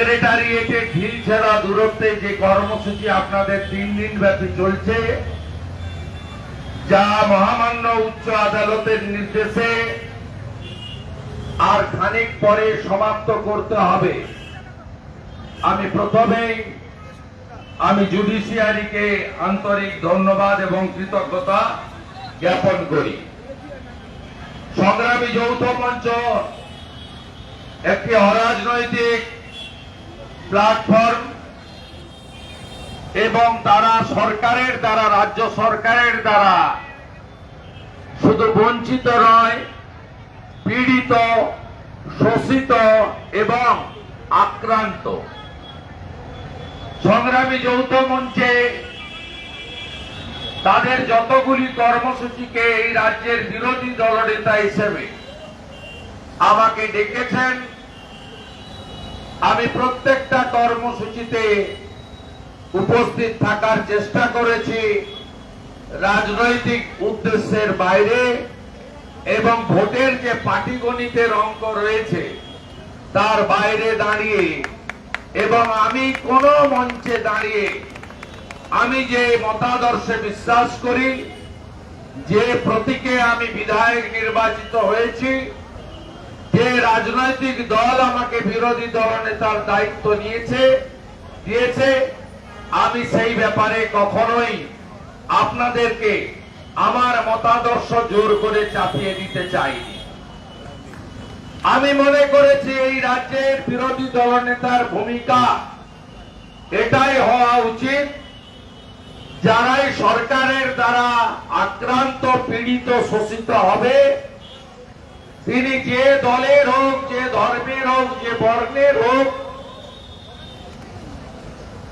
সেক্রেটারিয়েটে ঢিল ছেড়া দূরত্বে যে কর্মসূচি আপনাদের 3 দিন ব্যাপী চলছে, যা মহামান্য উচ্চ আদালতের নির্দেশে আর খানিক পরে সমাপ্ত করতে হবে। আমি প্রথমেই জুডিশিয়ারিকে আন্তরিক ধন্যবাদ এবং কৃতজ্ঞতা জ্ঞাপন করি। সংগ্রামী যৌথ মঞ্চ একটি অরাজনৈতিক প্ল্যাটফর্ম এবং তারা সরকারের দ্বারা, রাজ্য সরকারের দ্বারা শুধু বঞ্চিত নয়, পীড়িত, শোষিত এবং আক্রান্ত। সংগ্রামী যৌথ মঞ্চে তাদের যতগুলি কর্মসূচিকে এই রাজ্যের বিরোধী দলনেতা হিসেবে আমাকে ডেকেছেন, আমি প্রত্যেকটা কর্মসূচিতে উপস্থিত থাকার চেষ্টা করেছি, রাজনৈতিক উদ্দেশ্যের বাইরে এবং ভোটের যে পাটিগণিতের অঙ্ক রয়েছে তার বাইরে দাঁড়িয়ে, এবং আমি কোন মঞ্চে দাঁড়িয়ে আমি যে মতাদর্শে বিশ্বাস করি, যে প্রতীকে আমি বিধায়ক নির্বাচিত হয়েছি, যে রাজনৈতিক দল আমাকে বিরোধী দলনেতার দায়িত্ব দিয়েছে, আমি সেই ব্যাপারে কখনোই আপনাদেরকে আমার মতাদর্শ জোর করে চাপিয়ে দিতে চাইনি। আমি মনে করেছি এই রাজ্যের বিরোধী দলনেতার ভূমিকা এটাই হওয়া উচিত, যারাই সরকারের দ্বারা আক্রান্ত, পীড়িত, শোষিত হবে, তিনি যে দলের হোক, যে ধর্মের হোক, যে বর্ণের হোক,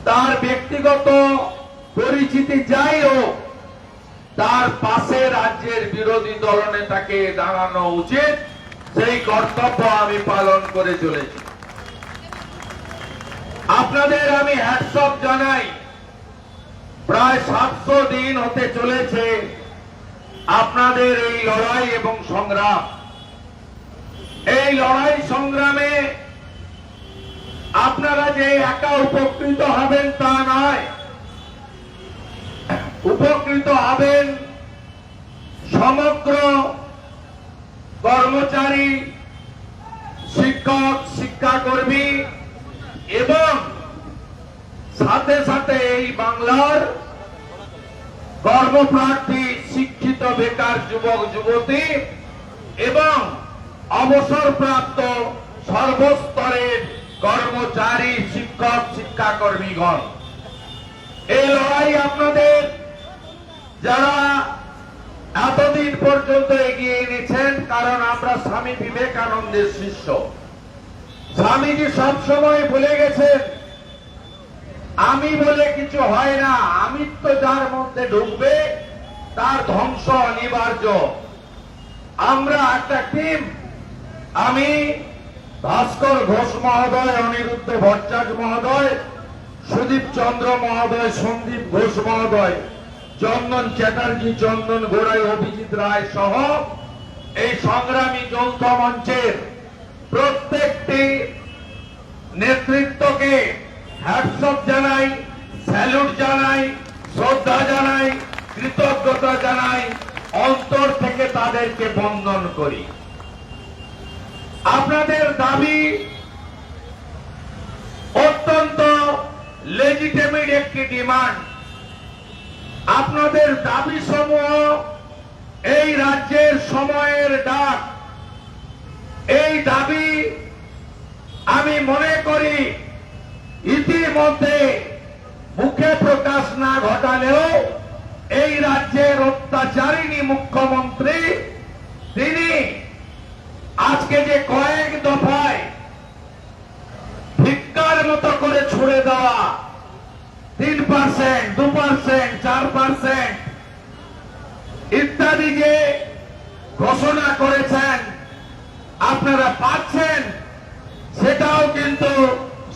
তার ব্যক্তিগত পরিচিতি যাই হোক, তার পাশে রাজ্যের বিরোধী দলনেতাকে দাঁড়ানো উচিত। সেই কর্তব্য আমি পালন করে চলেছি। আপনাদের আমি হ্যাটস অফ জানাই। প্রায় 700 দিন হতে চলেছে আপনাদের এই লড়াই এবং সংগ্রাম। এই লড়াই সংগ্রামে আপনারা যে একা উপকৃত হবেন তা নয়, উপকৃত হবেন সমগ্র কর্মচারী, শিক্ষক, শিক্ষাকর্মী এবং সাথে সাথে এই বাংলার কর্মপ্রার্থী, শিক্ষিত, বেকার যুবক যুবতী এবং অবসরপ্রাপ্ত সর্বস্তরের কর্মচারী, শিক্ষক, শিক্ষাকর্মীগণ। এই লড়াই আপনাদের যারা এতদিন পর্যন্ত এগিয়ে এনেছেন, কারণ আমরা স্বামী বিবেকানন্দের শিষ্য। স্বামীজি সবসময় বলে গেছেন, আমি বলে কিছু হয় না, আমিত্ব যার মধ্যে ঢুকবে তার ধ্বংস অনিবার্য। আমরা একটা টিম, আমি, ভাস্কর ঘোষ মহোদয়, অনিরুদ্ধ ভট্টাচার্য মহোদয়, সুদীপ চন্দ্র মহোদয়, সন্দীপ ঘোষ মহোদয়, চন্দন চ্যাটার্জি, চন্দন গোড়াই, অভিজিৎ রায় সহ এই সংগ্রামী যৌথ মঞ্চের প্রত্যেকটি নেতৃত্বকে হ্যাটস অফ জানাই, স্যালুট জানাই, শ্রদ্ধা জানাই, কৃতজ্ঞতা জানাই, অন্তর থেকে তাদেরকে বন্দন করি। আপনাদের দাবি অত্যন্ত লেজিটিমেট একটি ডিমান্ড। আপনাদের দাবি সমূহ এই রাজ্যের সময়ের ডাক। এই দাবি আমি মনে করি ইতিমধ্যে মুখে প্রকাশ না ঘটালেও এই রাজ্যের অত্যাচারিণী মুখ্যমন্ত্রী তিনি আজকে যে কয়েক দফায় ভিক্ষার মতো করে ছুড়ে দেওয়া 3%, 2%, 4% ইত্যাদি যে ঘোষণা করেছেন, আপনারা পাচ্ছেন, সেটাও কিন্তু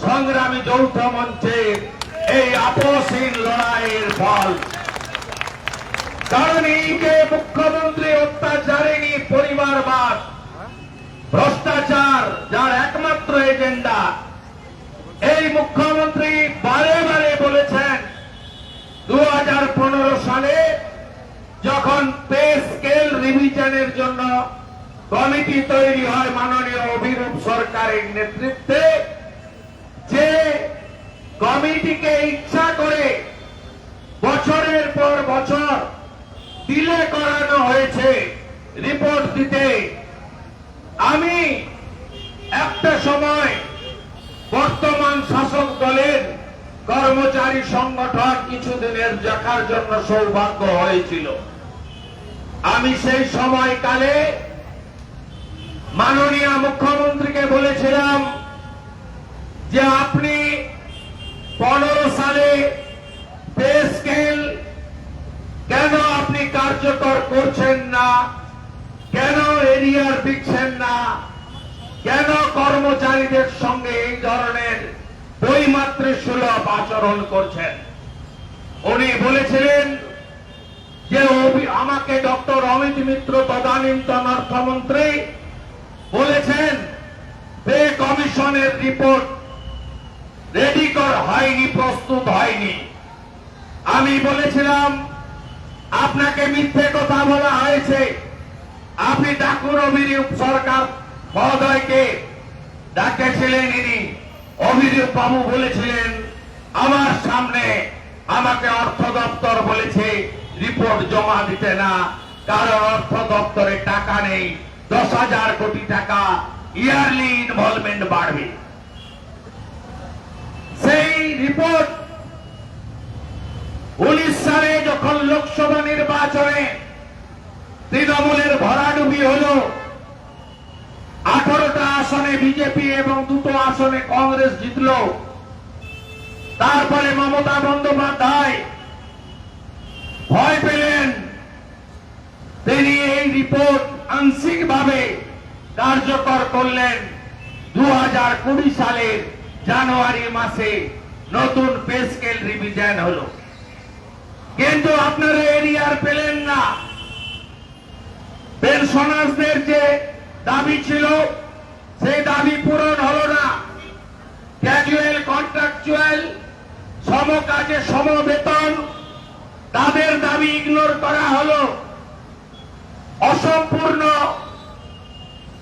সংগ্রামী যৌথ মঞ্চের এই আপোষহীন লড়াইয়ের ফল। কারণ এই যে মুখ্যমন্ত্রী অত্যাচারিণী পরিবারবাদ, ভ্রষ্টাচার যার একমাত্র এজেন্ডা, মুখ্যমন্ত্রী বারে বারে বলেছেন 2015 সালে যখন পে স্কেল রিভিশনের জন্য কমিটি তৈরি হয় মাননীয় অভিরূপ সরকারের নেতৃত্বে, যে কমিটিকে ইচ্ছা করে বছরের পর বছর ডিলে করানো হয়েছে রিপোর্ট দিতে। আমি একটা সময় বর্তমান শাসক দলের কর্মচারী সংগঠন কিছুদিনের দেখার জন্য সৌভাগ্য হয়েছিল। আমি সেই সময়কালে মাননীয় মুখ্যমন্ত্রীকে বলেছিলাম যে আপনি 15 সালে পে স্কেল কেন আপনি কার্যকর করছেন না, কেন এরিয়ার দিচ্ছেন না, কেন কর্মচারীদের সঙ্গে এই ধরনের বৈমাতৃসুলভ আচরণ করছেন। উনি বলেছিলেন যে আমাকে ডক্টর অমিত মিত্র তদানীন্তন অর্থমন্ত্রী বলেছেন পে কমিশনের রিপোর্ট রেডি হয়নি, প্রস্তুত হয়নি। আমি বলেছিলাম আপনাকে মিথ্যে কথা বলা হয়েছে, আপনি ডাকুন অভিরূপ সরকার মহোদয়কে। ডাকেছিলেন ইনি, অভিরূপ বাবু বলেছিলেন আমার সামনে আমাকে অর্থ দপ্তর বলেছে রিপোর্ট জমা দিতে না, কারণ অর্থ দপ্তরে টাকা নেই, 10,000 কোটি টাকা ইয়ারলি ইনভলভমেন্ট বাড়বে। সেই রিপোর্ট 19 সালে যখন লোকসভা নির্বাচনে তৃণমূলের ভরাডুবি হল, 18টা আসনে বিজেপি এবং 2টো আসনে কংগ্রেস জিতল, তারপরে মমতা বন্দ্যোপাধ্যায় ভয় পেলেন, তিনি এই রিপোর্ট আংশিকভাবে কার্যকর করলেন। 2020 সালের জানুয়ারি মাসে নতুন পে স্কেল রিভিশন হলো, কিন্তু আপনারা এরিয়ার পেলেন না। পেনশনারদের যে দাবি ছিল সেই দাবি পূরণ হলো না। ক্যাজুয়াল কন্ট্রাকচুয়াল সমকাজে সমবেতন তাদের দাবি ইগনোর করা হলো। অসম্পূর্ণ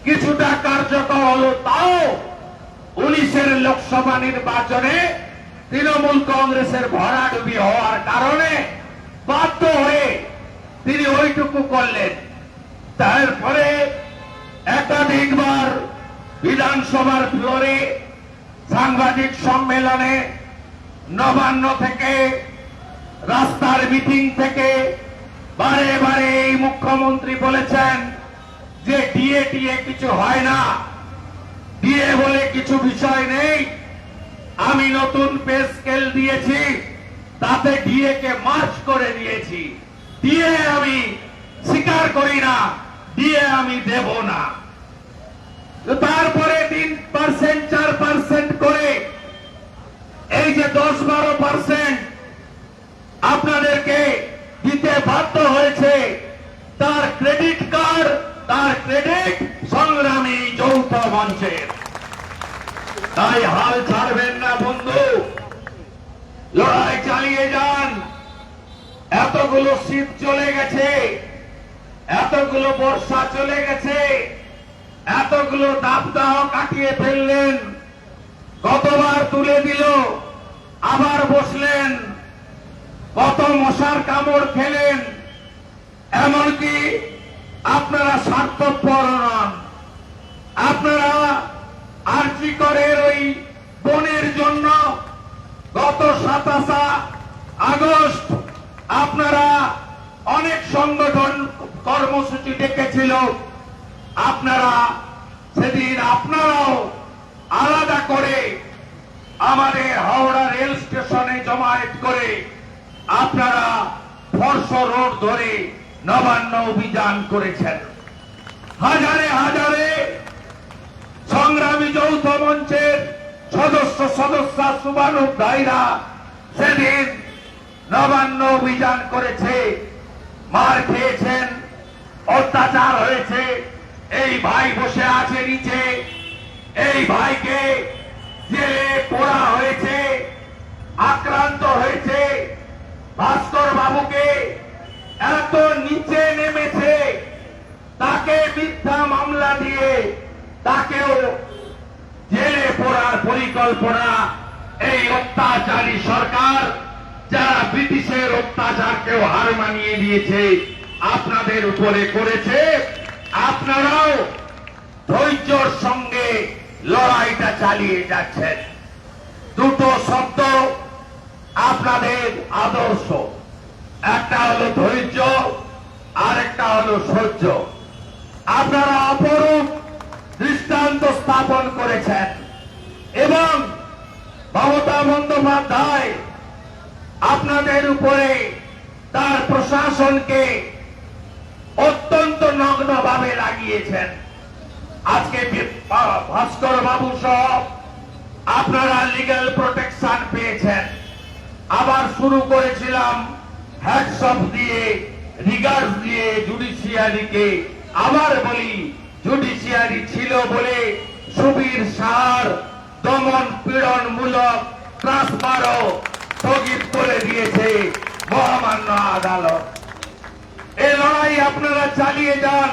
কিছুটা কার্যকর হলো, তাও 19-এর লোকসভা নির্বাচনে তৃণমূল কংগ্রেসের ভরাডুবি হওয়ার কারণে বাধ্য হয়ে তিনি ওইটুকু করলেন। তারপরে একাধিকবার বিধানসভার ফ্লোরে, সাংবাদিক সম্মেলনে, নবান্ন থেকে, রাস্তার মিটিং থেকে বারে বারে এই মুখ্যমন্ত্রী বলেছেন যে ডিএ টিএ কিছু হয় না, ডিএ বলে কিছু বিষয় নেই, আমি নতুন পে স্কেল দিয়েছি, তাতে ডিএ কে মার্চ করে দিয়েছি, ডিএ আমি স্বীকার করি না, ডিএ আমি দেব না। তারপরে 3%, 4% করে এই যে 10-12% আপনাদেরকে দিতে বাধ্য হয়েছে, তার ক্রেডিট কার্ড, তার ক্রেডিট সংগ্রামী যৌথ মঞ্চের। তাই হাল ছাড়বেন না বন্ধু, লড়াই চালিয়ে যান। এতগুলো শীত চলে গেছে, এতগুলো বর্ষা চলে গেছে, এতগুলো দাবদাহ কাটিয়ে ফেললেন, কতবার তুলে দিল, আবার বসলেন, কত মশার কামড় খেলেন। এমনকি আপনারা স্বার্থপর নন, আপনারা আরজি করের ওই বোনের জন্য গত 27 আগস্ট আপনারা অনেক সংগঠন কর্মসূচি ডেকেছিল, আপনারা সেদিন আপনারাও আলাদা করে আমাদের হাওড়া রেল স্টেশনে জমায়েত করে আপনারা ফর্শ রোড ধরে নবান্ন অভিযান করেছেন। হাজারে হাজারে সংগ্রামী যৌথ মঞ্চের সদস্যা শুভানুধ্যায়ীরা সেদিন নবান্ন অভিযান করেছে, মার খেয়েছেন, অত্যাচার হয়েছে। এই ভাই বসে আছে নিচে, এই ভাইকে জেলে পোড়া হয়েছে। পরিকল্পনা এই অত্যাচারী সরকার যারা ব্রিটিশের অত্যাচারকেও হার মানিয়ে দিয়েছে আপনাদের উপরে করেছে। আপনারাও ধৈর্যের সঙ্গে লড়াইটা চালিয়ে যাচ্ছেন। দুটো শব্দ আপনাদের আদর্শ, একটা হলো ধৈর্য আর একটা হলো সহ্য। আপনারা অপরূপ দৃষ্টান্ত স্থাপন করেছেন এবং মমতা বন্দ্যোপাধ্যায় আপনাদের উপরে তার প্রশাসনকে অত্যন্ত নগ্নভাবে লাগিয়েছেন। আজকে ভাস্কর বাবু সহ আপনারা লিগ্যাল প্রোটেকশন পেয়েছেন। আবার শুরু করেছিলাম হ্যাটসঅপ দিয়ে, রিগার্ড দিয়ে জুডিশিয়ারিকে। আবার বলি, জুডিশিয়ারি ছিল বলে সুবীর সার দমন পীড়নমূলক ট্রান্সফারও স্থগিত করে দিয়েছে মহামান্য আদালত। এই লড়াই আপনারা চালিয়ে যান।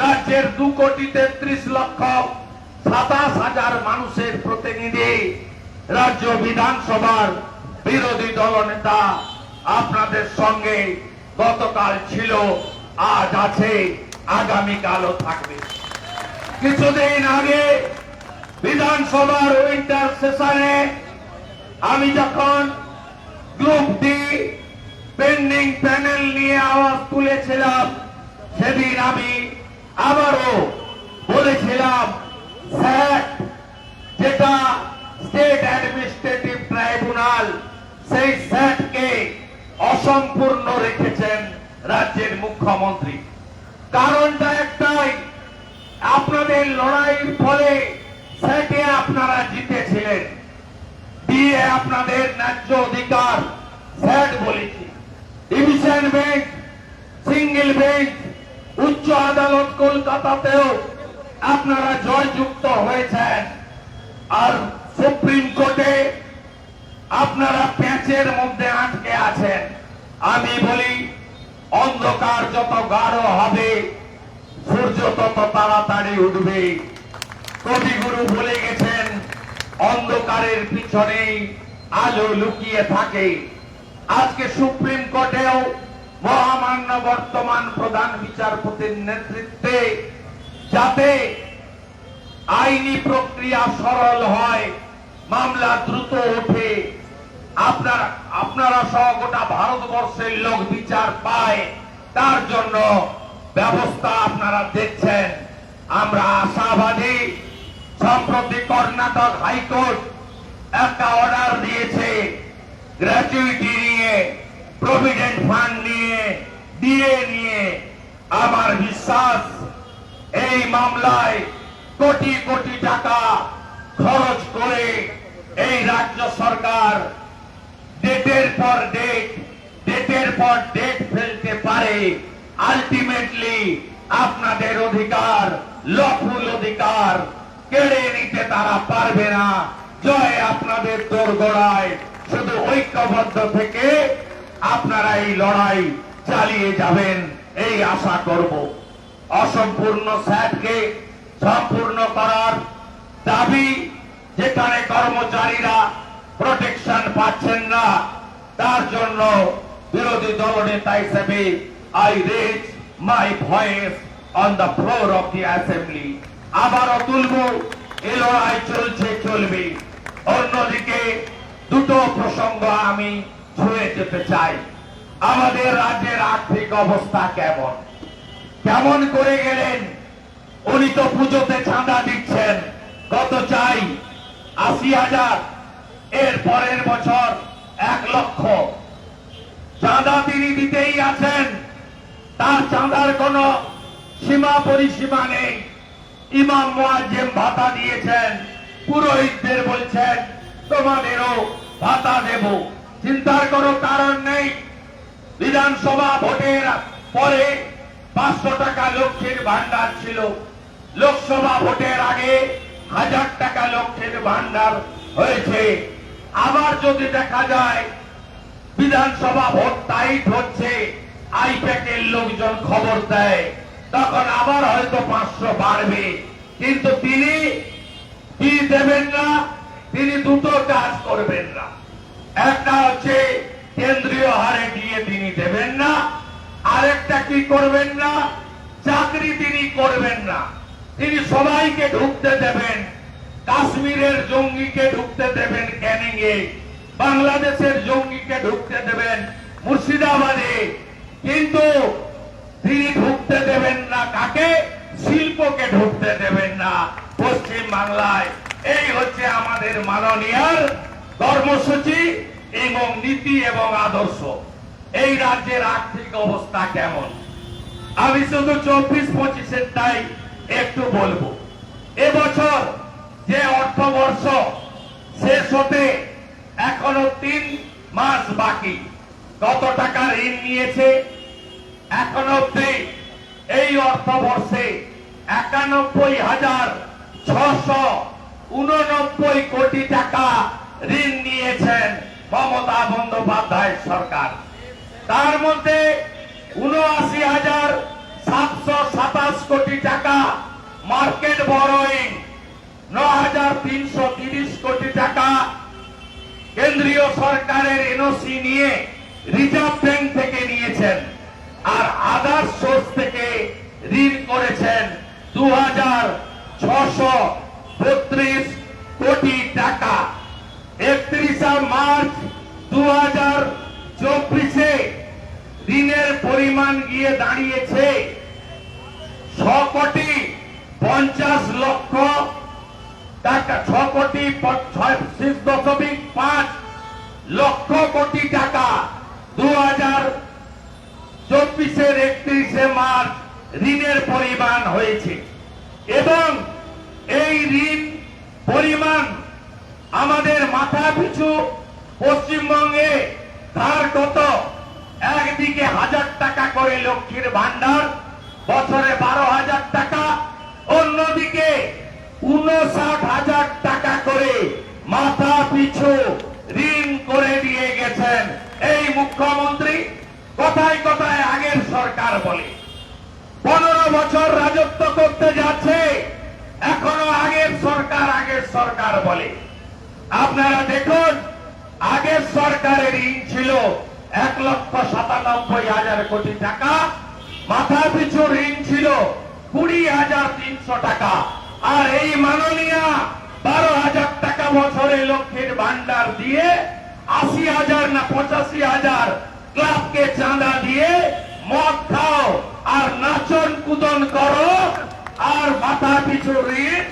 রাজ্যের 2,33,27,000 মানুষের প্রতিনিধি রাজ্য বিধানসভার বিরোধী দলনেতা আপনাদের সঙ্গে গতকাল ছিল, আজ আছে, আগামীকালও থাকবে। কিছুদিন আগে বিধানসভার উইন্টার সেশনে আমি যখন গ্রুপ ডি পেন্ডিং প্যানেল নিয়ে আওয়াজ তুলেছিলাম, সেদিন আমি আবারও বলেছিলাম স্যাট, যেটা স্টেট অ্যাডমিনিস্ট্রেটিভ ট্রাইব্যুনাল, সেই স্যাটকে অসম্পূর্ণ রেখেছেন রাজ্যের মুখ্যমন্ত্রী। কারণটা একটাই, আপনাদের লড়াইয়ের ফলে স্যাটে আপনারা জিতেছিলেন, দিয়ে আপনাদের ন্যায্য অধিকার স্যাট বলেছি। ডিভিশন বেঞ্চ, সিঙ্গেল বেঞ্চ, উচ্চ আদালত কলকাতাতেও আপনারা জয়যুক্ত হয়েছেন। আর সুপ্রিম কোর্টে আপনারা প্যাঁচের মধ্যে আটকে আছেন। আমি বলি, অন্ধকার যত গাঢ় হবে সূর্য তত তাড়াতাড়ি উঠবে। কবিগুরু বলে গেছেন, অন্ধকারের পিছনেই আলো লুকিয়ে থাকে। আজকে সুপ্রিম কোর্টেও মহামান্য বর্তমান প্রধান বিচারপতির নেতৃত্বে যাতে আইনি প্রক্রিয়া সরল হয়, মামলা দ্রুত ওঠে, আপনারা সহ গোটা ভারতবর্ষের লোক বিচার পায়, তার জন্য ব্যবস্থা আপনারা দেখছেন। আমরা আশাবাদী। সম্প্রতি কর্ণাটক হাইকোর্ট একটা অর্ডার দিয়েছে গ্র্যাচুইটি নিয়ে, প্রভিডেন্ট ফান্ড নিয়ে, ডিএ নিয়ে। আমার বিশ্বাস এই মামলায় কোটি কোটি টাকা খরচ করে এই রাজ্য সরকার ডেটের পর ডেট ফেলতে পারে। আলটিমেটলি আপনাদের অধিকার, লফুল অধিকার কেড়ে নিতে তারা পারবে না। জয় আপনাদের দোরগোড়ায়। শুধু ঐক্যবদ্ধ থেকে আপনারা এই লড়াই চালিয়ে যাবেন, এই আশা করব। অসম্পূর্ণ স্যাটকে সম্পূর্ণ করার দাবি, যেখানে কর্মচারীরা প্রোটেকশন পাচ্ছেন না, তার জন্য বিরোধী দলনেতা হিসেবে I raise my voice on the floor of the assembly. আবারও তুলব, এই লড়াই চলছে, চলবে। অন্যদিকে দুটো প্রসঙ্গ আমি ছুঁয়ে যেতে চাই। আমাদের রাজ্যের আর্থিক অবস্থা কেমন কেমন করে গেলেন। উনি তো পুজোতে চাঁদা দিচ্ছেন, কত চাই? 80,000, এর পরের বছর 1 লক্ষ চাঁদা তিনি দিতেই আছেন। তার চাঁদার কোন সীমা পরিসীমা নেই। ইমাম মুয়াজ্জিম ভাতা দিয়েছেন, পুরোহিতদের বলছেন তোমাদেরও ভাতা দেব। চিন্তার কোনো কারণ নেই। বিধানসভা ভোটের পরে 500 টাকা লক্ষ্মীর ভান্ডার ছিল, লোকসভা ভোটের আগে 1000 টাকা লক্ষ্মীর ভান্ডার হয়েছে। আবার যদি দেখা যায় বিধানসভা ভোট টাইট হচ্ছে, আইপ্যাকের লোকজন খবর দেয়, তখন আবার হয়তো 500 বাড়বে। কিন্তু তিনি কি দেবেন না, তিনি দুটো কাজ করবেন না। একটা হচ্ছে কেন্দ্রীয় হারে দিয়ে তিনি দেবেন না, আরেকটা কি করবেন না, চাকরি তিনি করবেন না। তিনি সবাইকে ঢুকতে দেবেন, কাশ্মীরের জঙ্গিকে ঢুকতে দেবেন ক্যানিংয়ে, বাংলাদেশের জঙ্গিকে ঢুকতে দেবেন মুর্শিদাবাদে, কিন্তু তিনি ঢুকতে দেবেন না কাকে, শিল্পকে ঢুকতে দেবেন না পশ্চিম বাংলায়। এই হচ্ছে আমাদের মাননীয়ার কর্মসূচি এবং নীতি এবং আদর্শ। এই রাজ্যের আর্থিক অবস্থা কেমন আমি শুধু 24-25-এর তাই একটু বলবো। এবছর যে অর্থবর্ষ শেষ হতে এখনো 3 মাস বাকি, কত টাকা ঋণ নিয়েছে এখনো অব্দি এই অর্থবর্ষে 91,689 কোটি টাকা ঋণ নিয়েছেন মমতা বন্দ্যোপাধ্যায় সরকার। তার মধ্যে 79,727 কোটি টাকা মার্কেট বরোয়িং, 9,330 কোটি টাকা কেন্দ্রীয় সরকারের এনওসি নিয়ে রিজার্ভ ব্যাংক থেকে নিয়েছেন, আর আদার্স সোর্স থেকে ঋণ করেছেন 2,632 কোটি টাকা। 31 মার্চ 2024-এ ঋণের পরিমাণ গিয়ে দাঁড়িয়েছে 6,50,00,000 টাকা, 6,36.5 লক্ষ কোটি টাকা 2024-এর 31 মার্চ ঋণের পরিমাণ হয়েছে। এবং এই ঋণ পরিমাণ আমাদের মাথা পিছু পশ্চিমবঙ্গে ধার কত, একদিকে 1,000 টাকা করে লক্ষ্মীর ভান্ডার, বছরে 12,000 টাকা, অন্যদিকে 59,000 টাকা করে মাথা পিছু ঋণ করে দিয়ে গেছেন এই মুখ্যমন্ত্রী। কথায় কথায় আগের সরকার বলে, 15 বছর রাজত্ব করতে যাচ্ছে, এখনো আগের সরকার বলে। আপনারা দেখুন, আগের সরকারের ঋণ ছিল 1,97,000 কোটি টাকা, মাথা পিছু ঋণ ছিল 20,300 টাকা, আর এই মাননীয়া 12,000 টাকা বছরে লক্ষ্মীর ভান্ডার দিয়ে 80,000 না 85,000 ক্লাবকে চাঁদা দিয়ে মদ খাও আর নাচন কুদন করো, আর মাথা পিছু ঋণ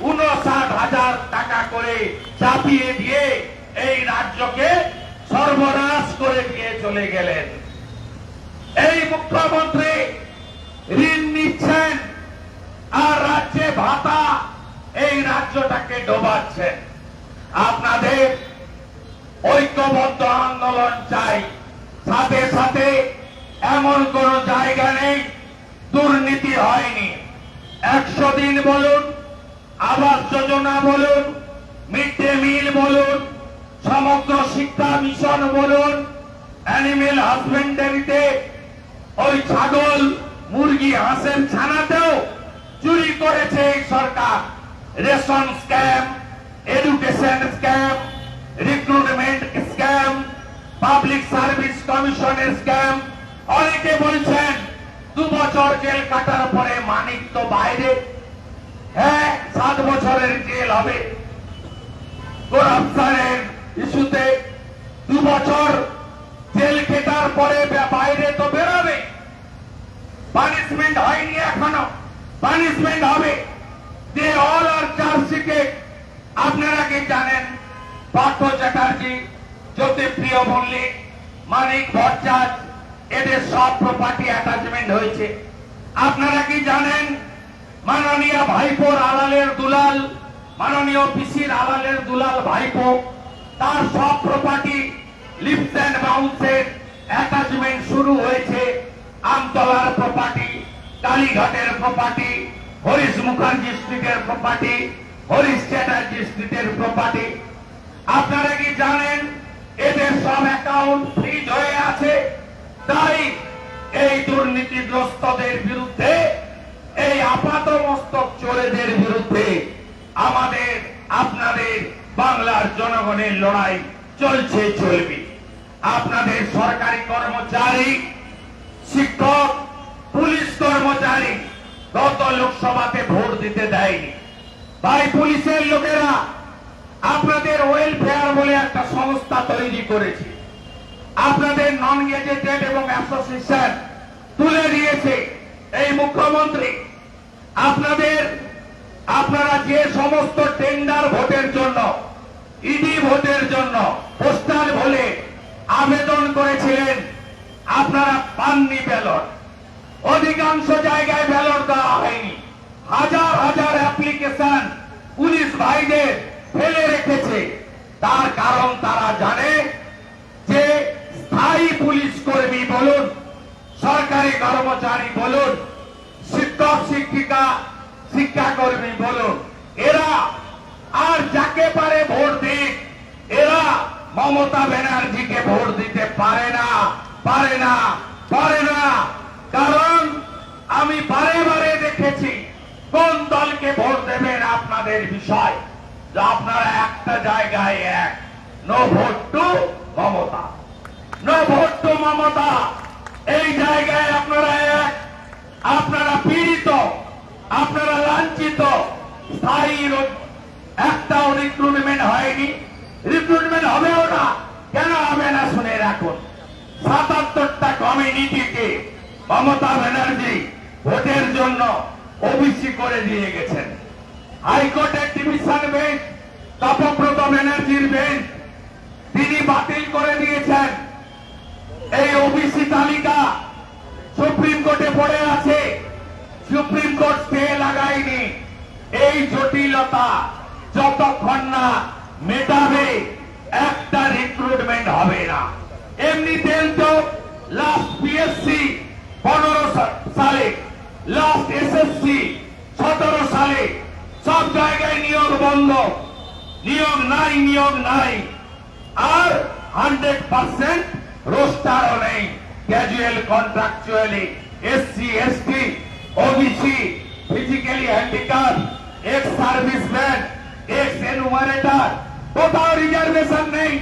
59,000 টাকা করে চাপিয়ে দিয়ে এই রাজ্যকে সর্বনাশ করে দিয়ে চলে গেলেন। এই মুখ্যমন্ত্রী ঋণ নিচ্ছেন আর রাজ্যে ভাতা এই রাজ্যটাকে ডোবাচ্ছেন। আপনাদের ঐক্যবদ্ধ আন্দোলন চাই, সাথে সাথে এমন কোন জায়গা নেই দুর্নীতি হয়নি। 100 দিন বলুন, আবাস যোজনা বলুন, মিড ডে মিল বলুন, সমগ্র শিক্ষা মিশন বলুন, অ্যানিমেল হাজবেন্ডারিতে ওই ছাগল মুরগি হাঁসের ছানাতেও চুরি করেছে এই সরকার। Ration scam, education scam, recruitment scam, public service কমিশনের স্ক্যাম। অনেকে বলছেন 2 বছর জেল কাটার পরে মানিক তো বাইরে। হ্যাঁ, 7 বছরের জেল হবে। করাপশনের ইস্যুতে 2 বছর জেল কেটার পরে বাইরে তো বেরোবে। পানিশমেন্ট হয়নি এখনো, পানিশমেন্ট হবে। দে অল আর চার্জশিটে আপনারা কি জানেন? পার্থ চ্যাটার্জি, জ্যোতিপ্রিয় মল্লিক, মানিক ভট্টাচার্য, এদের সব প্রপার্টি অ্যাটাচমেন্ট হয়েছে। আপনারা কি জানেন? মাননীয় ভাইপোর আড়ালের দুলাল, মাননীয় পিসির আড়ালের দুলাল ভাইপো, তার সব প্রপার্টি লিফট অ্যান্ড বাউন্সের অ্যাটাচমেন্ট শুরু হয়েছে। আমতলার প্রপার্টি, কালীঘাটের প্রপার্টি, হরিশ মুখার্জি স্ট্রিটের প্রপার্টি, হরিশ চ্যাটার্জি স্ট্রিটের প্রপার্টি। আপনারা কি জানেন এদের সব অ্যাকাউন্ট ফ্রিজ হয়ে আছে? তাই এই দুর্নীতিগ্রস্তদের বিরুদ্ধে, এই আপাতমস্তক চোরেদের বিরুদ্ধে আমাদের আপনাদের বাংলার জনগণের লড়াই চলছে চলবে। আপনাদের সরকারি কর্মচারী, শিক্ষক, পুলিশ কর্মচারী গত লোকসভাতে ভোট দিতে দেয়নি। ভাই, পুলিশের লোকেরা আপনাদের ওয়েলফেয়ার বলে একটা সংস্থা তৈরি করেছে, আপনাদের নন গেজেটেড এবং অ্যাসোসিয়েশন তুলে দিয়েছে এই মুখ্যমন্ত্রী। আপনারা যে সমস্ত টেন্ডার ভোটের জন্য, ইডি ভোটের জন্য পোস্টাল ভোলে আবেদন করেছিলেন, আপনারা পাননি ব্যালট। অধিকাংশ জায়গায় ব্যালট দেওয়া হয়নি। হাজার হাজার অ্যাপ্লিকেশন পুলিশ ভাইদের ফেলে রেখেছে। তার কারণ তারা জানে যে স্থায়ী পুলিশ কর্মী বলুন, সরকারি কর্মচারী বলুন, শিক্ষক শিক্ষিকা শিক্ষাকর্মী বলুন, এরা আর যাকে পারে ভোট দিক, এরা মমতা ব্যানার্জিকে ভোট দিতে পারে না, পারে না, পারে না। কারণ আমি বারে বারে দেখেছি কোন দলকে ভোট দেবেন আপনাদের বিষয়, যে আপনারা একটা জায়গায় এক, no vote to Mamata, no vote to Mamata. এই জায়গায় আপনারা এক, আপনারা পীড়িত, আপনারা লাঞ্ছিত। স্থায়ী একটাও রিক্রুটমেন্ট হয়নি, রিক্রুটমেন্ট হবেও না। কেন হবে না শুনে রাখুন। ৭৭টা কমিউনিটিকে মমতা ব্যানার্জি ভোটের জন্য ওবিসি করে দিয়ে গেছেন। হাইকোর্টের ডিভিশন বেঞ্চ, তপব্রত ব্যানার্জির বেঞ্চ, তিনি বাতিল করে দিয়েছেন। এই ওবিসি তালিকা সুপ্রিম কোর্টে পড়ে আছে, সুপ্রিম কোর্ট স্টে লাগায়নি। এই জটিলতা যতক্ষণ না মেটাবে, একটা রিক্রুটমেন্ট হবে না। এমনিতেও তো লাস্ট পিএসসি 15 সালে, লাস্ট এসএসসি 17 সালে সব জায়গায় নিয়োগ বন্ধ, নিয়োগ নাই, নিয়োগ নাই। আর 100% রোস্টারও নেই। Casual, contractually, SC, ST, OBC, physically handicap, ex serviceman, x enumerator, কোথাও রিজার্ভেশন নেই।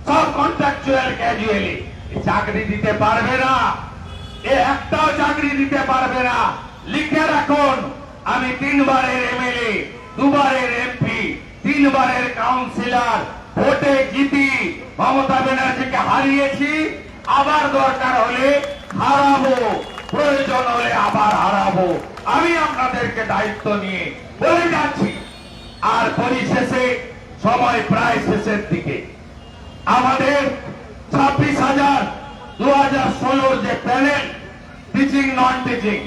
সব কন্ট্রাকচুয়াল, ক্যাজুয়ালি। চাকরি দিতে পারবে না, একটাও চাকরি দিতে পারবে না। লিখে রাখুন, আমি 3 বারের এমএলএ, 2 বারের এমপি, 3 বারের কাউন্সিলর, ভোটে জিতি মমতা ব্যানার্জিকে হারিয়েছি। আবার দরকার হলে হারাবো, প্রয়োজন হলে আবার হারাবো। আমি আপনাদেরকে দায়িত্ব নিয়ে বলে যাচ্ছি। আর পরিশেষে সময় প্রায় শেষের দিকে, আমাদের 26,000 2016 যে প্যানেল, টিচিং নন টিচিং,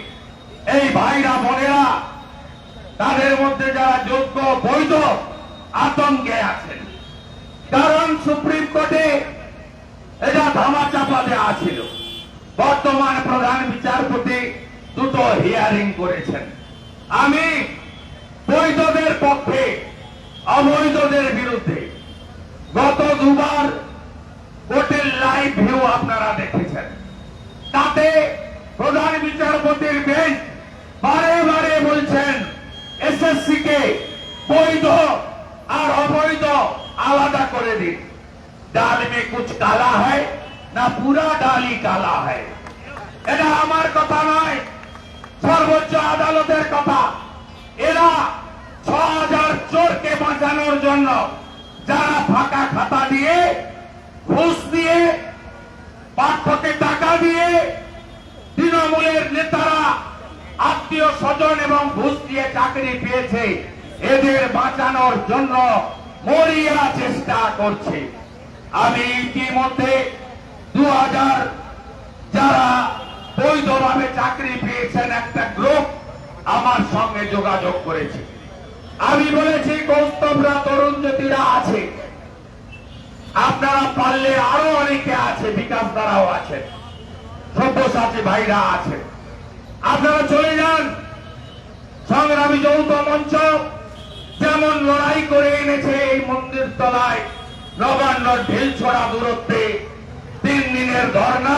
এই ভাইরা বোনেরা, তাদের মধ্যে যারা যোগ্য বৈধ আতঙ্কে আছেন। কারণ সুপ্রিম কোর্টে এটা ধামাচাপা দেওয়া ছিল। বর্তমান প্রধান বিচারপতি 2টো হিয়ারিং করেছেন। আমি বৈধদের পক্ষে, অবৈধদের বিরুদ্ধে। গত 2বার কোর্টের লাইভ ভিউ আপনারা দেখেছেন। তাতে প্রধান বিচারপতির বেঞ্চ বারে বারে বলছেন এসএসসি কে বৈধ আর অবৈধ আলাদা করে দিন। ডাল মে কুছ কালা হয় না, পুরা ডালই কালা হয়। এটা আমার কথা নয়, সর্বোচ্চ আদালতের কথা। এরা 6,000 চোরকে বাঁচানোর জন্য যারা ফাঁকা খাতা দিয়ে, ঘুষ দিয়ে, পাঠ্যকে টাকা দিয়ে, তৃণমূলের নেতারা আত্মীয় স্বজন এবং ঘুষ দিয়ে চাকরি পেয়েছে, এদের বাঁচানোর জন্য মরিয়া চেষ্টা করছে। আমি ইতিমধ্যে 2000 যারা বৈধভাবে চাকরি পেয়েছেন একটা গ্রুপ আমার সঙ্গে যোগাযোগ করেছে। আমি বলেছি কৌস্তবরা, তরুণ জ্যোতিরা আছে, আপনারা পারলে আরো অনেকে আছে, বিকাশ দ্বারাও আছে, সব্যসাচী ভাইরা আছে, আপনারা চলে যান। সংগ্রামী যৌথ মঞ্চ যেমন লড়াই করে এনেছে এই মন্দির তলায় নবান্ন ঢিল ছড়া দূরত্বে 3 দিনের ধর্ণা,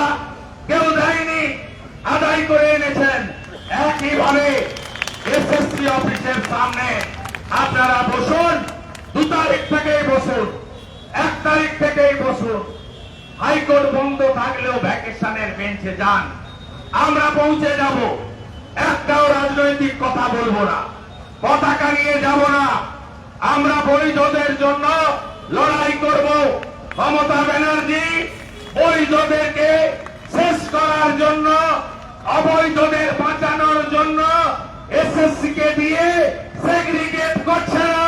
কেউ দেয়নি, আদায় করে এনেছেন। একইভাবে এসএসসি অফিসের সামনে আপনারা বসুন, 2 তারিখ থেকেই বসুন, 1 তারিখ থেকেই বসুন। হাইকোর্ট বন্ধ থাকলেও ভ্যাকেশনের বেঞ্চে যান, আমরা পৌঁছে যাব। একটাও রাজনৈতিক কথা বলবো না, পতাকা নিয়ে যাব না। আমরা বৈধদের জন্য লড়াই করব। মমতা ব্যানার্জি বৈধদেরকে শেষ করার জন্য, অবৈধদের বাঁচানোর জন্য এসএসসি কে দিয়ে সেগ্রিগেট করছে না।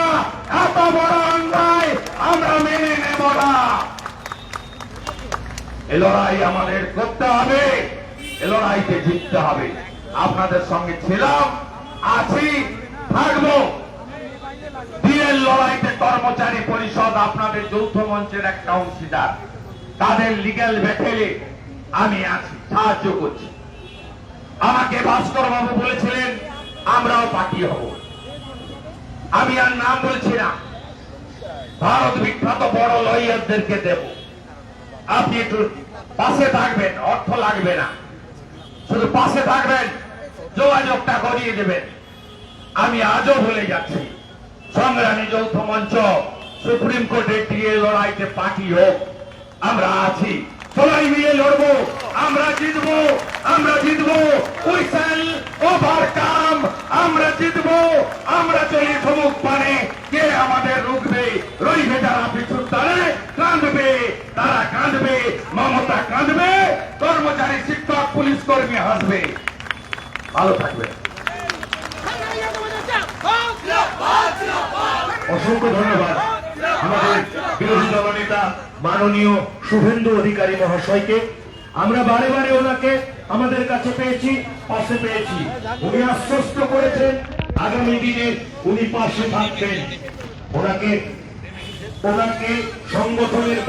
এত বড় অন্যায় আমরা মেনে নেব না। এ লড়াই আমাদের করতে হবে, এ লড়াইতে জিততে হবে। আপনাদের সঙ্গে ছিলাম, আছি, থাকবো। দিনের লড়াইতে কর্মচারী পরিষদ আপনাদের যৌথ মঞ্চের একটা অংশীদার, তাদের লিগ্যাল ব্যাটেলে আমি আছি, সাহায্য করছি। আমাকে ভাস্কর বাবু বলেছিলেন আমরাও পার্টি হব, আমি আর নাম বলছি না। ভারত বিখ্যাত বড় লয়ারদেরকে দেব, আপনি একটু পাশে থাকবেন, অর্থ লাগবে না, শুধু পাশে থাকবেন, যোগাযোগটা করিয়ে দেবেন। আমি আজও বলে যাচ্ছি, সংগ্রামী যৌথ মঞ্চ সুপ্রিম কোর্টে দিয়ে লড়াইতে পার্টি হোক, আমরা আছি, সবাই মিলে লড়বো, আমরা জিতবো, আমরা জিতবো। উই শ্যাল ওভারকাম, আমরা জিতবো। আমরা চলি সমুখ পানে, কে আমাদের রুখবে? রইবে যারা পিছুর তারে, কাঁদবে তারা, কাঁদবে মমতা, কাঁদবে কর্মচারী, শিক্ষক, পুলিশ কর্মী হাসবে। ভালো থাকবে। অসংখ্য ধন্যবাদ আমাদের বিরোধী দলনেতা মাননীয় শুভেন্দু অধিকারী মহাশয়কে। আমরা বারে বারে ওনাকে আমাদের কাছে পেয়েছি, পাশে পেয়েছি। উনি আশ্বস্ত করেছেন আগামী দিনে উনি পাশে থাকবেন। ওনাকে সংগঠনের